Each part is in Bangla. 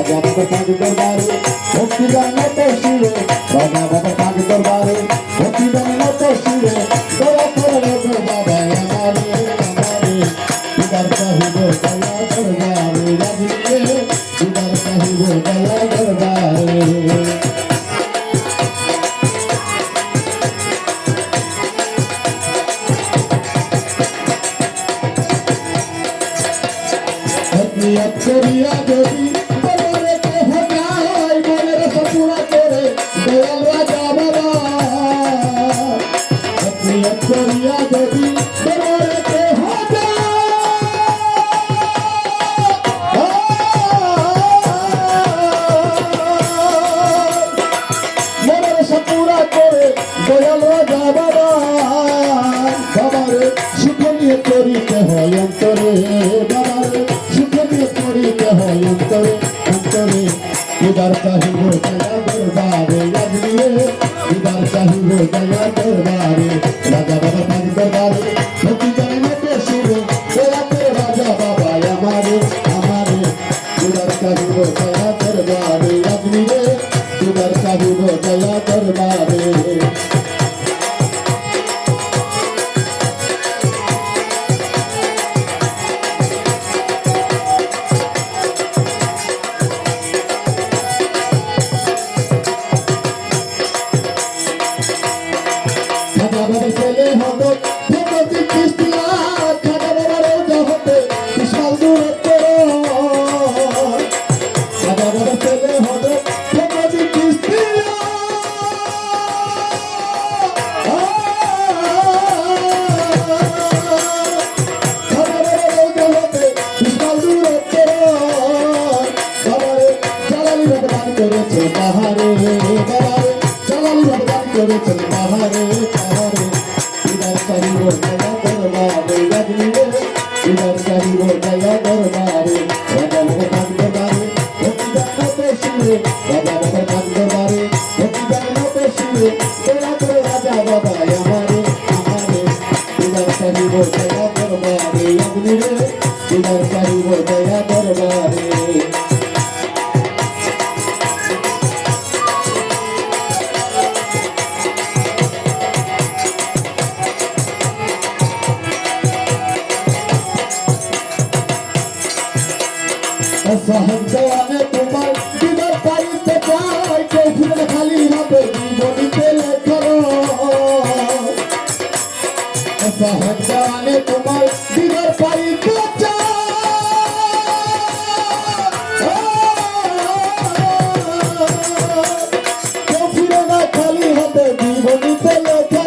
বাবা পাক দরবারে ভক্তি গান তো শিরে রাজা বাবা পাক দরবারে ভক্তি গান তো শিরে দয়া করে গো বাবা আমারে দিদার চাহিব দয়া দরবারে রাজিয়ে দিদার চাহিব দয়া দরবারে করিয়া যদি তোমারে কেহ নাই মনের সপুরা করে দয়াল রাজা বাবা করিয়া যদি তোমারে কেহ মনের সপুরা করে দয়াল রাজা বাবা বাবারে সুখ নিয়ে করিতে হয় অন্তরে বাবারে করিতে হয় অন্তরে অন্তরে দিদার চাহিব দয়া দরবারে রাজিয়ে দিদার চাহিব দয়া দরবারে রাজা বাবা পাক দরবারে ভক্তি গানে মতো সুরে দয়া করে রাজা বাবা আমারে আমারে দিদার চাহিব দয়া দরবারে রাজিয়ে দিদার চাহিব দয়া দরবারে ছেলে হতো ভগবতী কৃষ্ণা খাটা বাবার হতে বিশাল দূরত্ব খাটা বাবার ছেলে হতো ভগবতী কৃষ্ণা খাটা বাবার হতে বিশাল দূরত্ব বাবারে চালালি ভগবান করেছে পাহাড়ে বাবারে চালালি ভগবান করেছে পাহাড়ে পাহাড়ে চাহিব দয়া দরবারে রাজিয়ে দিদার চাহিব দয়া দরবারে রাজা বাবা পাক দরবারে ভক্তি গান তো শিরে রাজা বাবা পাক দরবারে ভক্তি গান তো শিরে দয়া করে রাজা বাবা আমারে আমারে দিদার চাহিব দয়া দরবারে রাজিয়ে দিদার চাহিব দয়া দরবারে সাহেব দেওয়ানে তোমার দিদার পাইতে চাই কেউ ফিরে খালি হবে জীবনীতে লেখো সাহেব দেওয়ানে তোমার দিদার পাইতে কেউ ফিরে না খালি হবে জীবনীতে লেখো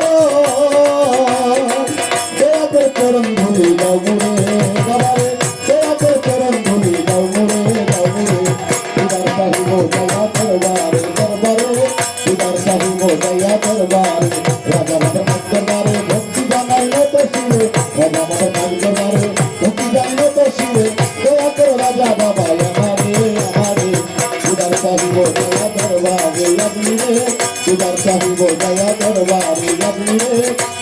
দয়া করে চরণ ধুলি দাও মুরে বাবারে দয়া করে চরণ ধুলি দাও মুরে দয়া দরবারে দরবারে দিদার চাহিব দয়া দরবারে রাজা বাবা পাক দরবারে ভক্তি গানাই তো শিরে রাজা বাবা পাক দরবারে ভক্তি গান তো শিরে দয়া করো রাজা বাবা আমারে আমারে দিদার চাহিব দয়া দরবারে রাজিয়ে দিদার চাহিব দয়া দরবারে রাজিয়ে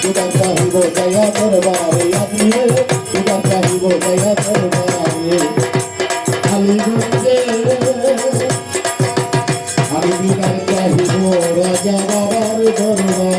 দিদার চাহিব দয়া দরবারে রাজিয়ে দিদার চাহিব দয়া দরবারে খালি গুঞ্জে আমি দিদার চাহিব রাজা বাবার দরবারে।